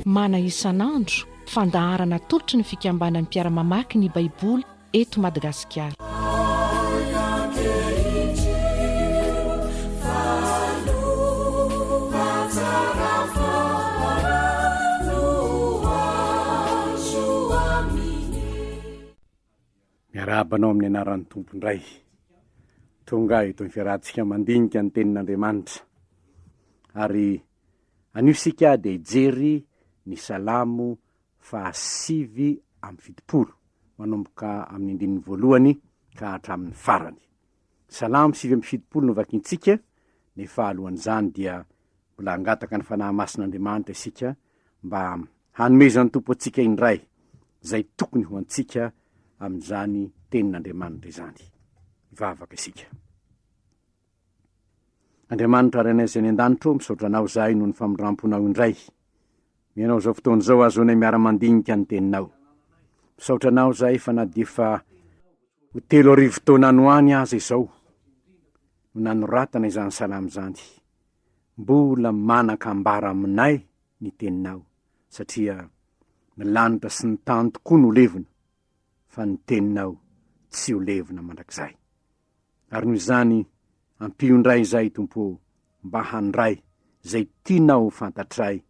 Mana isanandro fandaharana tolotry ny fikambanan'ny Mpiara-mamaky ny Baiboly eto Madagasikara. Miarabanao amin'ny anaran'ny tompondray. Tonga eto ny fiarahantsika mandinika ny tenin'Andriamanitra. Ary anio sika dia ijery ny Salamo 5:7 manomboka amin'ny andininy voalohany ka hatramin'ny farany. Salamo 5:7 no vakintsika, nefa alohan'izany dia mbola angataka ny fanahy masin'Andriamanitra isika mba hanomezany tompo antsika indray izay tokony ho antsika amin'izany tenin'Andriamanitra izany. Ivavaka isika. Andriamanitra renezay ny an-danitro, misaotra anao zahay noho ny famindramponao indray. Mianao zao fotoana zao azonay miara-mandinika ny teninao. Misaotra anao zahay fa na dia fa ho 3 taona anoany aza izao no nanoratana izany salamo izany. Mbola manan-kambara aminay ny teninao, satria ny lanitra sy ny tany tokoa no levona, fa ny teninao tsy ho levona mandrakizay. Ary noho izany ampiondray izay tompo mba handray izay tianao fantatray,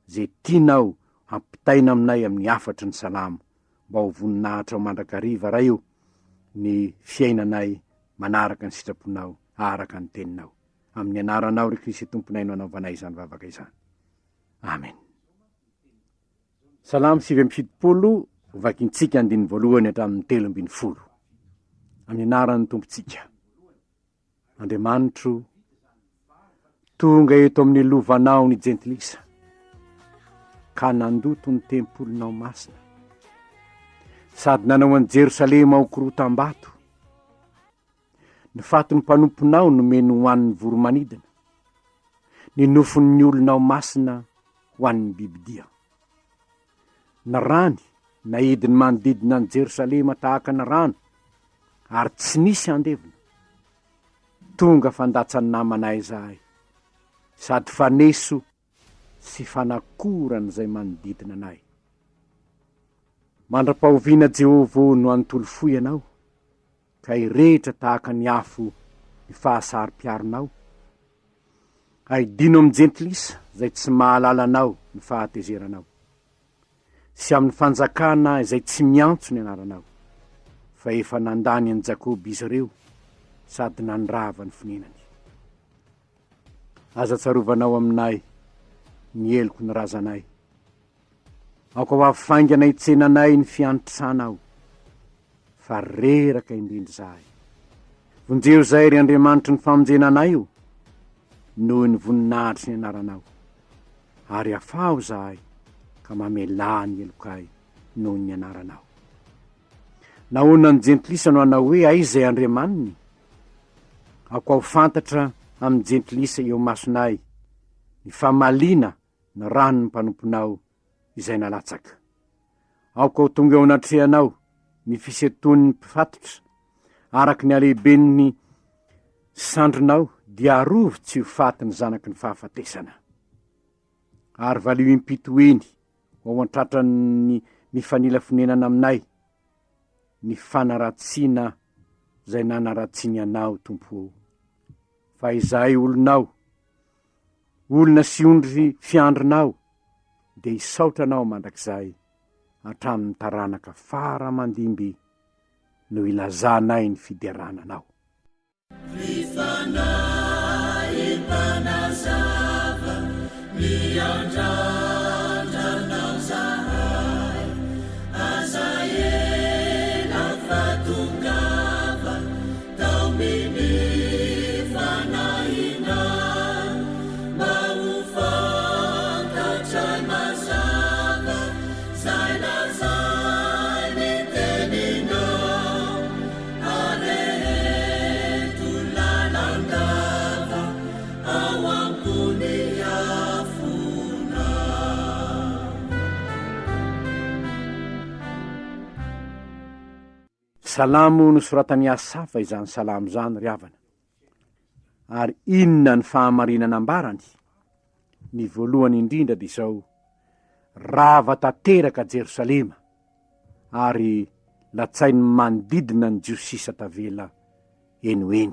izay tianao hampitaina aminay amin'ny afatry ny salamo, mba ho voninahitra mandrakariva raha io ny fiainanay manaraka ny sitraponao, araka ny teninao. Amin'ny anaranao ry Kristy tomponay no anaovanay izany vavaka izany. Amen. Salamo 5:7 vakintsika andininy voalohany hatramin'ny 3:10. Amin'ny anaran'ny tompontsika. Andriamanitro, tonga eto amin'ny lovanao ny jentilisa, ka nandoto ny tempolinao masina, sady nanao an'i Jerosalema ho korotam-bato. Ny faton'ny mpanomponao nomeny ho an'ny voromanidina, ny nofon'ny olonao masina ho an'ny bibidia. Na rany naidiny manodidina ny Jerosalema tahaka na rano, ary tsy nisy andevina. Tonga fandatsany namanay zahay, sady faneso sy fanakorana izay manodidina anay. Mandra-pahoviana Jehova no anontolo foy ianao, ka irehetra tahaka ny afo ny fahasari-piaronao. Aidino amin'ny jentilisa izay tsy mahalala anao ny fahatezeranao, sy amin'ny fanjakana izay tsy miantso ny anaranao, fa efa nandany an'i Jakoba izy ireo, sady nandrava ny finenany. Aza tsarovanao aminay ny eloko ny razanay, aoka ho afainganay tsenanay ny fiantrasanao, fa reraka indrindra zahay. Vonjeo zay ry Andriamanitra ny famonjenanay io, noho ny voninahitry ny anaranao, ary afaho zahay ka mamelà ny elokay noho ny anaranao. Nahoana ny jentilisa no anao hoe aiza Andriamaniny? Aoka ho fantatra amin'ny jentilisa eo masonay ny famalina ny rano ny mpanomponao izay nalatsaka. Aoka ho tonga eo anatrehanao ny fiseton'ny mpifatotra, araky ny alehiben'ny sandronao, dia arovy tsy ho faty ny zanaky ny fahafatesana. Ary valio impitoeny ho antratra ny mifanila fonenana aminay, ny fanaratsiana izay nanaratsiany anao tompo. Fa izay olonao, olona sy ondry fiandrinao, dia isaotranao mandrakizay hatramin'ny taranaka fara mandimby no ilazanay ny fiderananao. Landa Salamo nosoratany Asafa izany salamo zany ry havana. Ary inona ny fahamarinana ambarany? Ny voalohany indrindra dia izao: Rava tanteraka Jerosalema ary latsainy manodidina ny Jesosy tavela enoeny.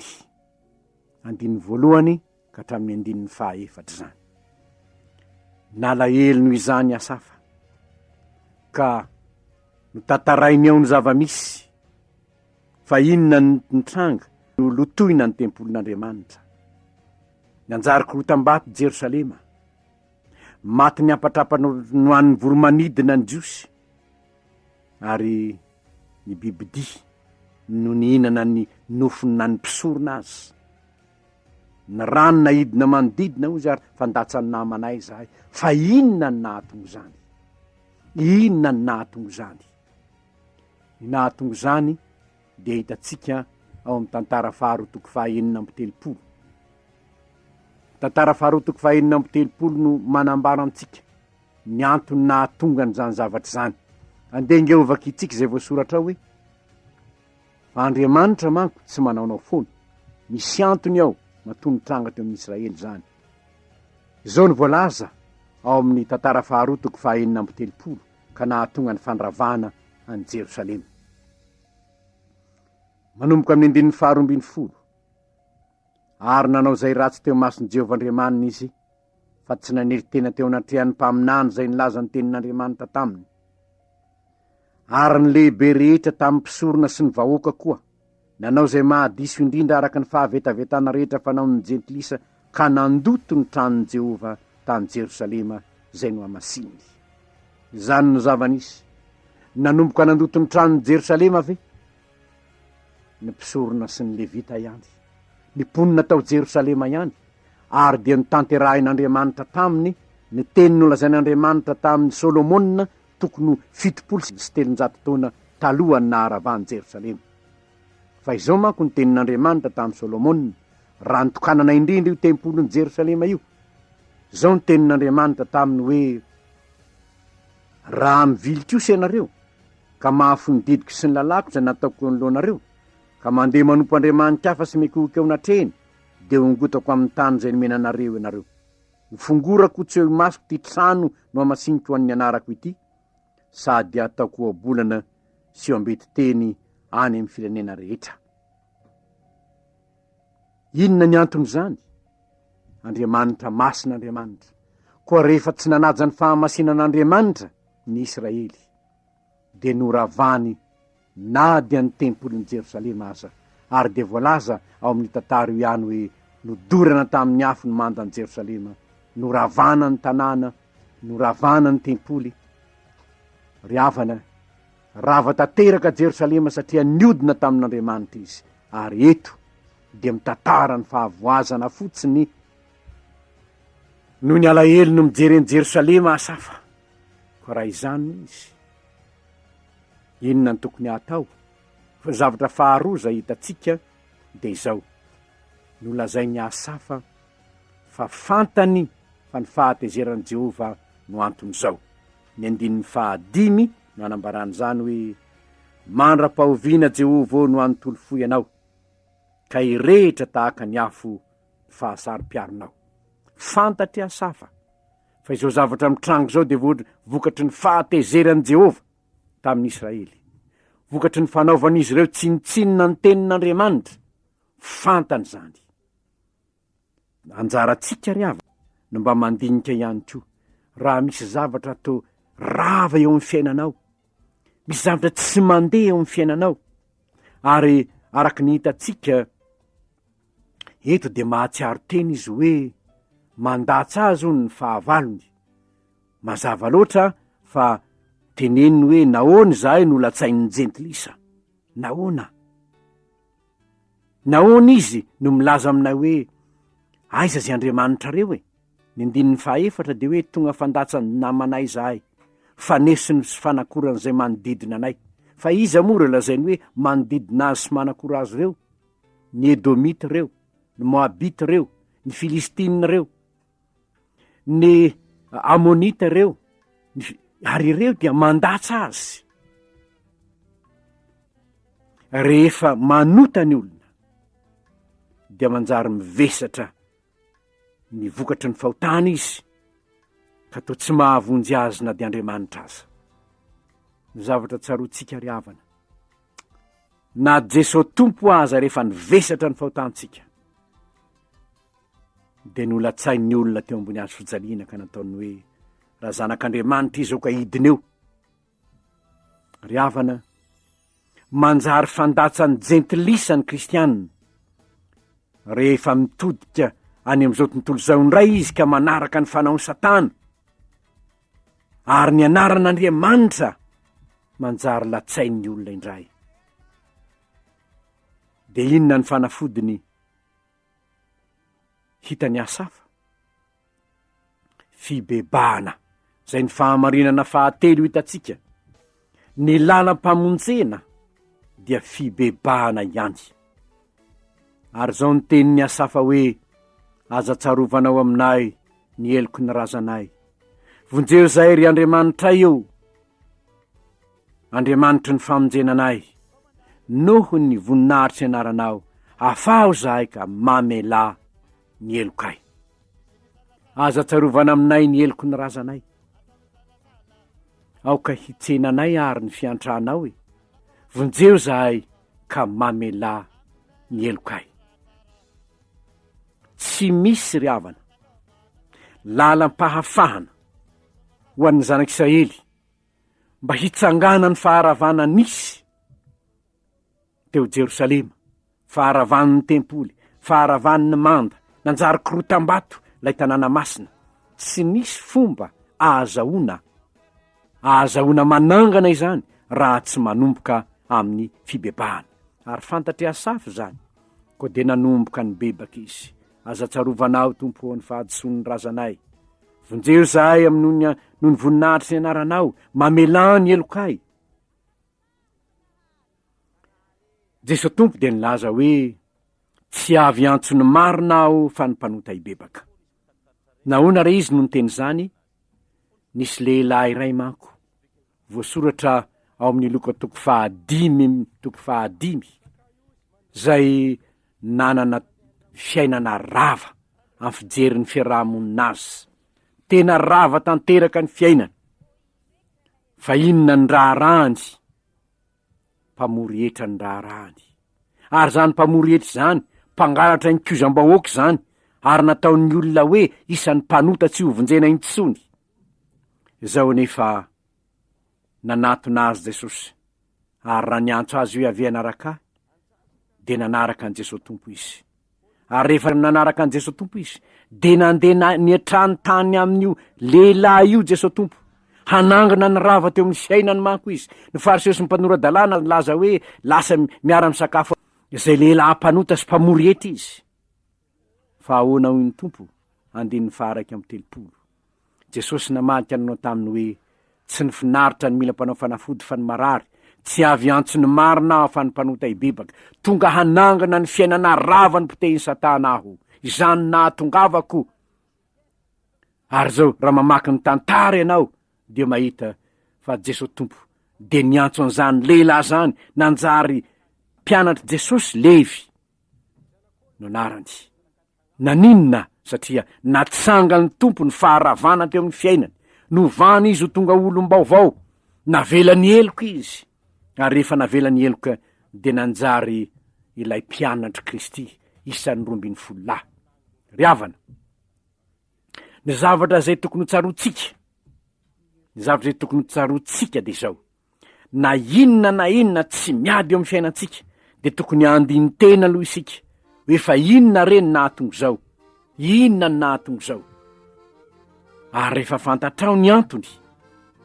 Andininy voalohany ka hatramin'ny andininy fahaefatra zany. Nalahelo noho izany Asafa ka notantarainy ao ny zava-misy fa inona ny tranga no lotoina ny tempolin'Andriamanitra. Nanjary korotam-bato Jerosalema, maty ny ampatrapano no an'ny voromanidina ny Jiosy, ary ny bibidia no nihinana ny nofony na ny mpisorona azy. Ny rano nahidina manodidina ozy ary fandatsany namanay zahay. Fa inona ny nahatongo zany? Inona ny nahatongo zany? Ny nahatongo zany dia hitantsika ao amin'ny tantara faharoa toko fahaenina amby telopolo. Tantara faharoa toko fahaenina amby telopolo no manambara antsika ny antony nahatonga n'izany zavatra zany. Andenga ovaka itsika izay voasoratra hoe: Andriamanitra manko tsy manaonao foana, misy antony ao maton'ny tranga teo amin'ny Israely zany. Izao ny voalaza ao amin'ny tantara faharoa toko fahaenina amby telopolo ka nahatonga ny fandravana any Jerosalema. Manomboka amin'ny andininy faharoa ambin'ny folo. Ary nanao zay ratsy teo mason'i Jehovah Andriamanina izy, fa tsy nanely tena teo anatrehan'ny mpaminany zay nilaza ny tenin'Andriamanitra taminy. Ary ny lehibe rehetra tamin'ny mpisorona sy ny vahoaka koa nanao zay mahadiso indrindra araka ny fahavetavetana rehetra fanaon'ny jentilisa, ka nandoto ny tranon'i Jehovah tany Jerosalema zay no amasiny. Zany no zava-nisy. Nanomboka nandoto ny tranon'i Jerosalema ve? Ny mpisorona sy ny levita ihany, ny mponina tao Jerosalema ihany. Ary dia notanterahinaN'Andriamanitra taminy ny teny nolazain'Andriamanitra tamin'ny Solomonina tokony 700 taona talohany naharavany Jerosalema. Fa izao manko ny tenin'Andriamanitra tamin'ny Solomonina, raha nitokanana indrindra io tempolin'ny Jerosalema io. Izao ny tenin'Andriamanitra taminy hoe: raha mivilitra io ianareo ka mahafo ny didiko sy ny lalako zay nataoko eo alohanareo, ka mandeha manompo Andriamanitra hafa sy mikohoka eo natrehny, dia hongotako amin'ny tany zay nomenanareo ianareo. Hofongorako tsy eo masoko ty trano no amasiniko an'ny anarako ity, sady ataoko oabolana sy eo ambety teny any amin'ny firenena rehetra. Inona ny antony zany? Andriamanitra masin'Andriamanitra. Koa rehefa tsy nanaja ny fahamasinan'Andriamanitra ny Israely, dia noravany na dia ny tempolin'ny Jerosalema aza. Ary dia voalaza ao amin'ny tantara io ihany hoe nodorana tamin'ny afo ny mandan'i Jerosalema, noravana ny tanàna, noravana ny tempoly. Ry havana, rava tanteraka Jerosalema satria niodina tamin'Andriamanitra izy. Ary eto dia mitantara ny fahavoazana fotsiny no ny alahelo no mijereny Jerosalema Asafa. Ko raha izany izy, inona ny tokony atao? Fa zavatra faharoa zay hitatsika dia izao: nolazainy Asafa fa fantany fa ny fahatezerany Jehovah no antony zao. Ny andininy fahadimy no anambarany zany hoe: mandra-pahoviana Jehovah no anontolo fo ianao, ka irehitra tahaka ny afo fahasari-piaronao. Fantatry Asafa fa izao zavatra mitrango zao dia vokatry ny fahatezerany Jehovah tamin'ny Israely, vokatry ny fanaovan'izy ireo tsinitsinina ny tenin'Andriamanitra. Fantany zany. Anjaratsika ry havana no mba mandinika ihany koa, raha misy zavatra atao rava eo amin'ny fiainanao, misy zavatra tsy mandeha eo amin'ny fiainanao, ary araka ny hitatsika eto dia mahatsiaro teny izy hoe mandatsa azy hono ny fahavalony. Mazava loatra fa teneniny hoe nahoana zahay no latsain'ny jentilisa? Nahoana izy no milaza aminay hoe aiza zay Andriamanitra reo e? Ny andininy fahaefatra dia hoe tonga fandatsany namanay zahay, fanesiny sy fanakorany zay manodidina anay. Fa iza moa reo lazainy hoe manodidina azy sy manakora azy reo? Ny Edomita reo, ny Moabita reo, ny Filistina reo, ny Amonita reo, ary ireo dia mandatsa azy. rehefa manota ny olona dia manjary mivesatra ny vokatry ny fahotana izy ka toa tsy mahavonjy azy na dia Andriamanitra aza. Ny zavatra tsaroantsika ry havana, na Jesosy tompo aza rehefa nivesatra ny fahotantsika dia nolatsain'ny olona teo ambony azo fijaliana ka nataony hoe raha zanak'Andriamanitra izy ao ka hidiny eo. Ry havana, manjary fandatsany jentilisany kristianina rehefa mitodika any amin'izao tontolo izao indray izy ka manaraka ny fanaony Satana, ary ny anaran'Andriamanitra manjary latsain'ny olona indray. Dia inona ny fanafodiny hitany asafa? Fibebahana, zay ny fahamarinana fahatelo hitatsika. Ny lalam-pamonjena dia fibebahana ihany. Ary zao ny tenin'ny asafa hoe aza tsarovanao aminay ny eloko ny razanay. Vonjeo zay ry Andriamanitra eo, Andriamanitra ny famonjenanay, noho ny voninahitry anaranao, afaho zahay ka mamela ny elokay. Aza tsarovana aminay ny eloko ny razanay, aoka hitsenanay ary ny fiantranao e. Vonjeo zahay ka mamela ny elokay. Tsy misy ry havana lalam-pahafahana ho an'ny zanak'Israely mba hitsangana ny faharavana nisy teo Jerosalema, faharavan'ny tempoly, faharavan'ny manda, nanjary korotam-bato lay tanàna masina. Tsy nisy fomba ahazahoana manangana izany raha tsy manomboka amin'ny fibebahana. Ary fantatry asafy zany, koa dia nanomboka ny bebaka izy. Aza tsarovanao tompo ny fahadisoan'ny razanay. Vonjeo zahay amin'ny noho ny voninahitry ny anaranao, mamela ny elokay. Jesosy tompo dia nilaza hoe tsy avy antsony marina aho fa ny mpanota ibebaka. Nahoana re izy no niteny zany? Nisy lehilahy iray manko, voasoratra ao amin'ny Luka toko 5, zay nanana fiainana rava amin'ny fijerin'ny fiarahamoninazy. Tena rava tanteraka ny fiainana. Fa inona ny raharahany? Mpamory hetra ny raharahany. Ary zany mpamory hetra zany, mpangalatra ny kiozam-bahoaka zany, ary nataon'ny olona hoe isan'ny mpanota tsy hovonjena intsony. Izao nefa nanatona azy Jesosy, ary raha niantso azy hoe avy anaraka, dia nanaraka an Jesosy tompo izy. Ary rehefa nanaraka an Jesosy tompo izy, dia nandeha niatrany tany amin'io lehilahy io Jesosy tompo, hanangana ny rava teo amin'ny fiainany manko izy. Ny fariseo sy ny mpanora-dalàna laza hoe lasa miara-misakafo izay lehilahy mpanota sy mpamory hetra izy. Fa ahoana hoy ny tompo? 1:30. Jesosy namadika nanao taminy hoe tsy ny finaritra ny mila mpanao fanafody fa ny marary. Tsy avy antsony marina aho fa ny mpanota ibebaka. Tonga hanangana ny fiainana rava ny potehiny Satana aho. Izany nahatongavako. Ary zao raha mamaky ny tantara ianao dia mahita fa Jesosy tompo dia niantso an'izany lehilahy zany, nanjary mpianatra Jesosy Levy no anarany. Naninona? Satria natsanga ny tompo ny faharavana teo amin'ny fiainany. Novany izy ho tonga olom-baovao. Navela ny eloka izy. Ary rehefa navela ny eloka dia nanjary ilay mpianatra Kristy isan'ny 12 ry havana. Ny zavatra zay tokony tsarotsika dia zao: na inona tsy miady eo amin'ny fiainantsika dia tokony andiny tena aloha isika hoe fa inona reny nahatongo zao, inona ny nahatongo zao. Ary rehefa fantatrao ny antony,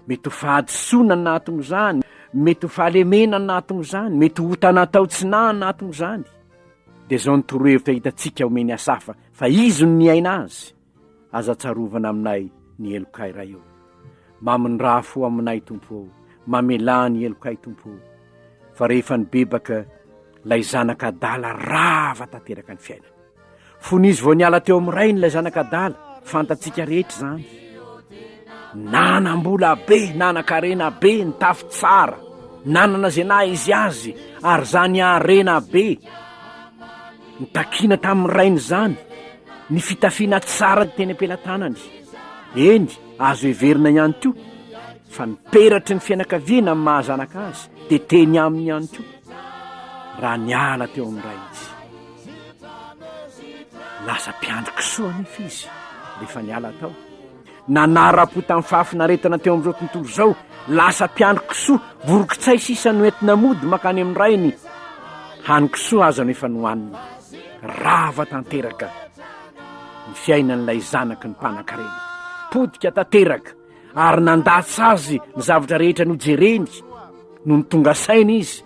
mety ho fahadisoana ny nahatongo zany, mety ho fahalemena ny nahatongo zany, mety ho tanatao-tsinah ny nahatongo zany, dia zao ny torohevitra hitatsika omeny asafa fa izy no niaina azy. Aza tsarovana aminay ny elokay ray eo. Maminy raha fo aminay tompo, mamela ny elokay tompo. Fa rehefa nibebaka lay zanak'adala rava tanteraka ny fiainana. Fon'izy vao niala teo amin'ny rainy lay zanak'adala, fantatsika rehetra zany. Nanam-bola be, nanan-karena be, nitafy tsara, nanana zay na izy azy ary zany arena be nitakina tamin'ny rainy zany ny fitafiana tsara ny teny am-pelatanany. Eny azo heverina ihany to fa niperatry ny fianakaviana amin'ny mahazanaka azy de teny aminy ihany to raha niala teo amin'ny ray izy. Lasa mpiandriky soa nefa izy rehefa niala tao. Nanara-po tamin'ny fahafinaretana teo amin'izao tontolo zao, lasa mpiandriky soa voroki-tsay sisa noentina mody makany amin'ny rainy. Haniky soa aza nefa nohaniny. Rava tanteraka ny fiainan'ilay zanaky ny mpanan-karena. Podika tanteraka ary nandatsy azy ny zavatra rehetra nojereny no ny tonga saina izy.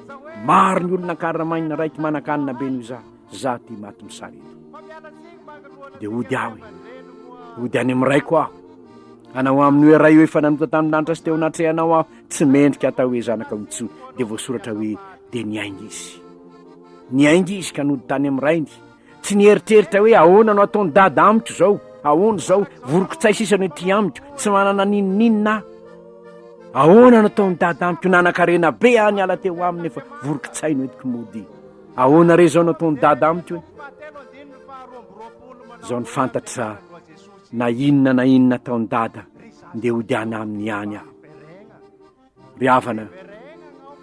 Maro ny olona karamaina raiky manan-kanina be noho za ty maty misary eto. De ody aho ody any amin'ny raiko aho. Anao amin'ny hoe ray hoe efa nanota tamin'ny lanitra sy teo anatrehanao aho tsy mendrika atao hoe zanaka mitso. De voasoratra hoe de niaingy izy. Niaingy izy ka nody tany amin'ny rainy. Tsy nieritreritra hoe ahoana no ataony dada amiko zao, ahoana zao voroki-tsay sisa no ety amiko, tsy manana ninoninona. Ahoana no ataony dada amiko, nanan-karena be any ala teo aminy efa voroki-tsay no etiko mody. Ahoana re zao no ataony dada amiko hoe. Zao ny fantatra na inona taony dada nde odiana amin'ny any aho. Ry havana,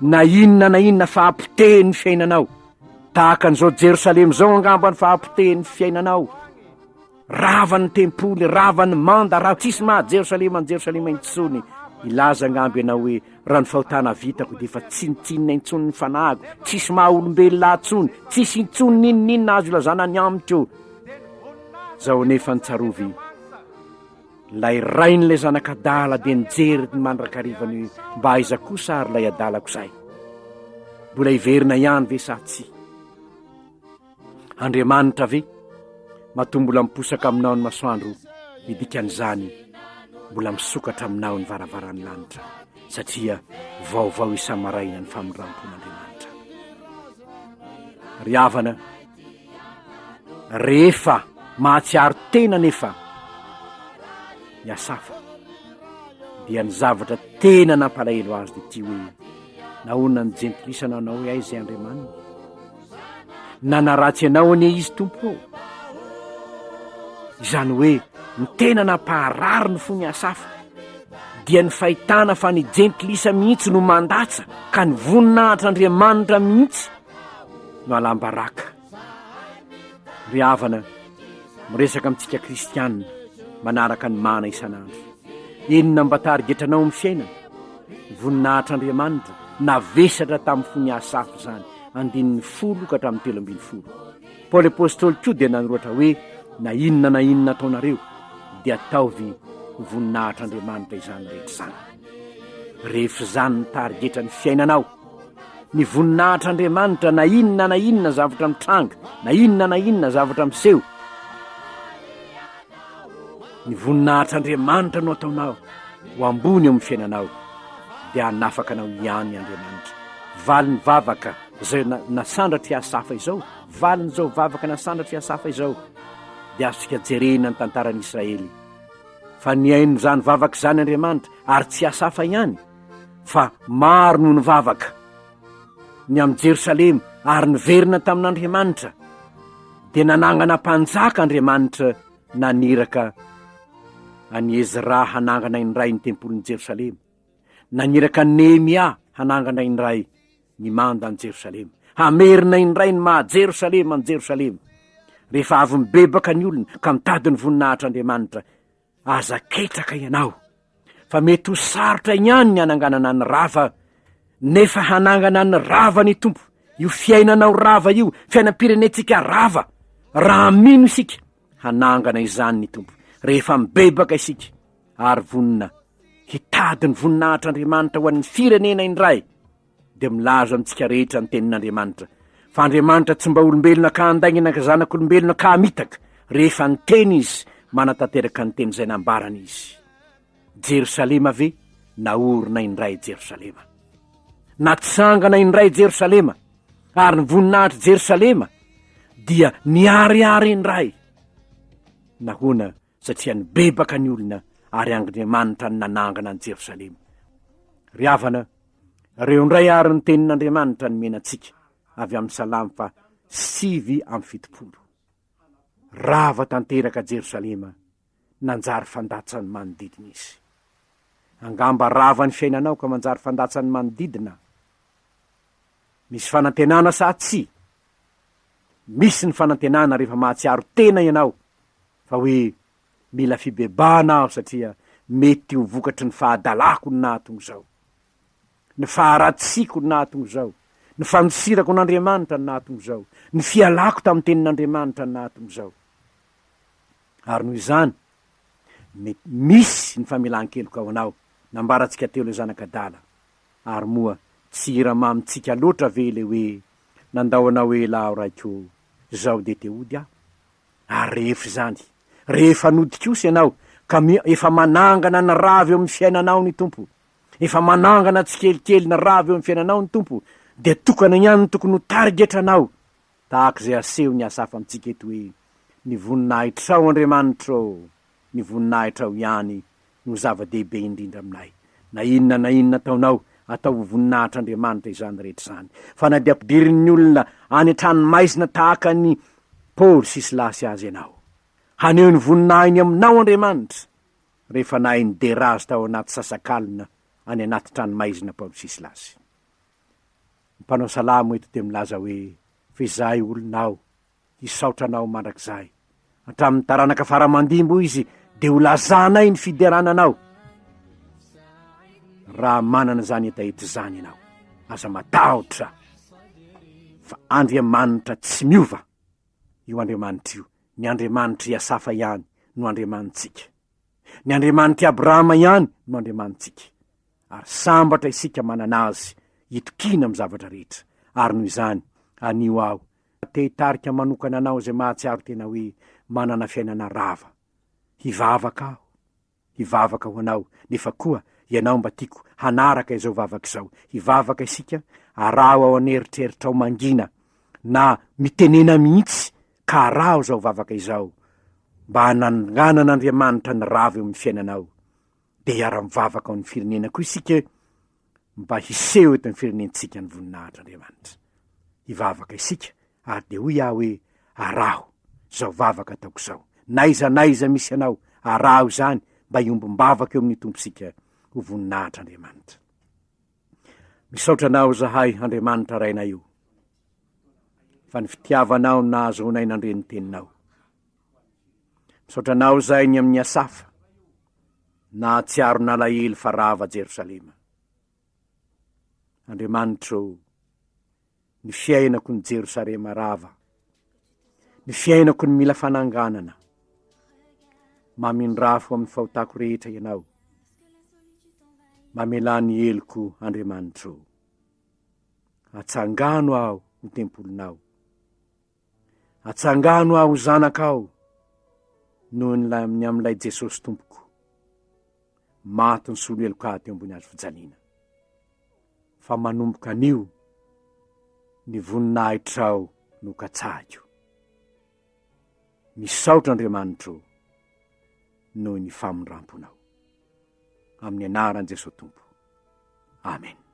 na inona fahampotehny fiainanao. Tahaka an'izao Jerosalema zao angamba ny fahampotehny fiainanao. Rava ny tempoly, rava ny manda, raha tsisy maha Jerosalema intsony. Ilaza angamby ianao hoe raha ny fahotana vitako de efa tsinitsinina intsony ny fanago, tsisy maha olombelona atsony, tsisy intsony ninona azo ilazana ny amiko. Zao nefa nitsarovy lay rain'lay zanakadala de nijery ny mandrakarivany mba aiza kosa ary lay adalako zay. Mbola hiverina ihany ve sa tsy? Andriamanitra ve matombola miposaka aminao ny masoandro midikan'izany mbola misokatra aminao ny varavaran'ny lanitra satria vaovao isamaraina ny famondrampon''Andriamanitra. Ry havana, rehefa mahatsiaro tena nefa miasafa dia ny zavatra tena nampalahelo azy de ty hoe nahoana ny jentilisana anao hoe aiza Andriamanitra, nanaratsy anao anie izy tompo. Izany hoe ny tena nampaharary ny fony asafa dia ny fahitana fa ny jentilisa mihitsy no mandatsa ka ny voninahitr'Andriamanitra mihitsy no alambaraka. Ry havana, miresaka amintsika kristianina manaraka ny mana isanandro. Enina mba tarigetranao amin'ny fiainana, voninahitr'Andriamanitra navesatra tamin'ny fony asafa zany 10 ka hatramin'ny 13. Paoly apôstôly koa dia nanoroatra hoe na inona ataonareo dia ataovy voninahitr'Andriamanitra izany rehetra zany. Rehefa zany ny tarigetra ny fiainanao, ny voninahitr'Andriamanitra na inona zavatra mitranga, na inona zavatra miseho, ny voninahitr'Andriamanitra no ataonao ho ambony eo amin'ny fiainanao dia hanafaka anao ihany Andriamanitra. Valiny vavaka zay nasandratry hasafa izao, valiny zao vavaka nasandratry hasafa izao dia azontsika jerena ny tantaran'i Israely fa niaino zany vavaka zany Andriamanitra ary tsy hasafa ihany fa maro noho ny vavaka ny amin'ny Jerosalema ary niverina tamin'Andriamanitra dia nanangana mpanjaka Andriamanitra naniraka any Ezra hanangana indray ny tempolin'ny Jerosalema, naniraka Emilien hanangana indray ny manda any Jerosalema, hamerina indray ny maha Jerosalema any Jerosalema. Rehefa avy mibebaka ny olona ka mitady ny voninahitr'Andriamanitra, aza ketraka ianao fa mety ho sarotra ihany ny hananganana ny rava, nefa hanangana ny rava ny tompo. Io fiainanao rava io, fiainam-pirenetsika rava, raha mino isika hanangana izany ny tompo. Rehefa mibebaka isika ary vonina hitady ny voninahitr'Andriamanitra ho an'ny firenena indray dia milaza amintsika rehetra ny tenin'Andriamanitra fa Andriamanitra tsy mba olombelona ka handaingina ka zanak'olombelona ka hamitaka. Rehefa niteny izy manatanteraka ny teny izay nambarana izy. Jerosalema ve naorina indray Jerosalema, natsangana indray Jerosalema, ary ny voninahitry Jerosalema dia niariary indray. Nahoana? Satria nibebaka ny olona ary Andriamanitra ny nanangana ny Jerosalema. Ry havana, reo ndray ary ny tenin'Andriamanitra nomenantsika avy amin'ny Salamo fa 7:7. Rava tanteraka Jerosalema nanjary fandatsany manodidina izy. Angamba rava ny fiainanao ka manjary fandatsany manodidina. Misy fanantenana sa tsy? Misy ny fanantenana rehefa mahatsiaro tena ianao fa hoe mila fibebana aho satria mety ho vokatry ny fahadalako ny nahatongo zao, ny faharatsiko ny nahatongo zao, ny fanosirako n'Andriamanitra ny nahatongo zao, ny fialako tamin'ny tenin'Andriamanitra ny nahatongo zao. Ary noho izany misy ny famelan-keloka ao anao, nambarantsika teo le zanakadala. Ary moa tsy iramamitsika loatra ve le hoe nandao anao hoe laho Raiko zao de te ody aho. Ary rehefa zany, rehefa nodikosy ianao ka efa manangana ny rava eo amin'ny fiainanao ny Tompo, efa manangana tsikelikely ny rava eo amin'ny fiainanao ny Tompo, de tokana ihany tokony ho tarigetranao. Tahaka izay aseho ny asafa amintsika eto hoe ny voninahitrao Andriamanitra, ny voninahitrao ihany no zava-dehibe indrindra aminay. Na inona ataonao, atao ho voninahitr'Andriamanitra izany rehetra zany. Fa na dia ampidirin'ny olona any an-tranomaizina tahaka ny Paoly sy Silasy azy ianao, haneho ny voninahiny aminao Andriamanitra rehefa nahay ny derazy tao anaty sasakalina any anaty tranomaizina Paoly sy Silasy. Mpanao Salamo eto de milaza hoe fezay olonao hisaotranao mandrakizay hatramin'ny taranaka faramandimbo izy de ho lazanay ny fiderananao. Raha manana zany etaety zany ianao, aza matahotra fa Andriamanitra tsy miova io Andriamanitra io. Ny Andriamanitra Iasafa ihany no Andriamanitsika, ny Andriamanitra Abrahama ihany no Andriamanitsika. Ary sambatra isika manana azy hitokina amin'ny zavatra rehetra. Ary noho izany anio aho te hitarika manokana anao zay mahatsiaro tena hoe manana fiainana rava, hivavaka ho anao. Nefa koa ianao mba tiako hanaraka izao vavaka izao, hivavaka isika araho ao aneritreritra ao mangina na mitenena mihitsy ka araho zao vavaka izao mba hanangana n'Andriamanitra ny rava eo amin'ny fiainanao. De hiara-mivavaka ao ny firenena koa isika mba hiseho eto amin'ny firenentsika ny voninahitr'Andriamanitra. Hivavaka isika ary de hoy aho hoe araho zao vavaka ataoko zao, naiza misy anao araho zany mba hiombombavaka eo amin'ny tomposika ho voninahitr'Andriamanitra. Misaotranao zahay Andriamanitra raina io fa ny fitiavanao nahazoanay nandre ny teninao. Misaotranao zay ny amin'ny Asafa nahatsiaro nalahelo fa rava Jerosalema. Andriamanitra, ny fiainako ny Jerosalema rava, ny fiainako ny mila fananganana, mamindrafo amin'ny fahotako rehetra ianao, mamelany eloko Andriamanitra. Atsangano aho ho tempolinao, atsangano aho ho zanakao noho ny amin'ilay Jesosy Tompoko maty ny solo elokady eo ambony hazo fijaliana. Fa manomboka anio ny voninahitrao no katsahiko. Misaotra Andriamanitra noho ny famindramponao. Amin'ny anaran'i Jesosy Tompo. Amen.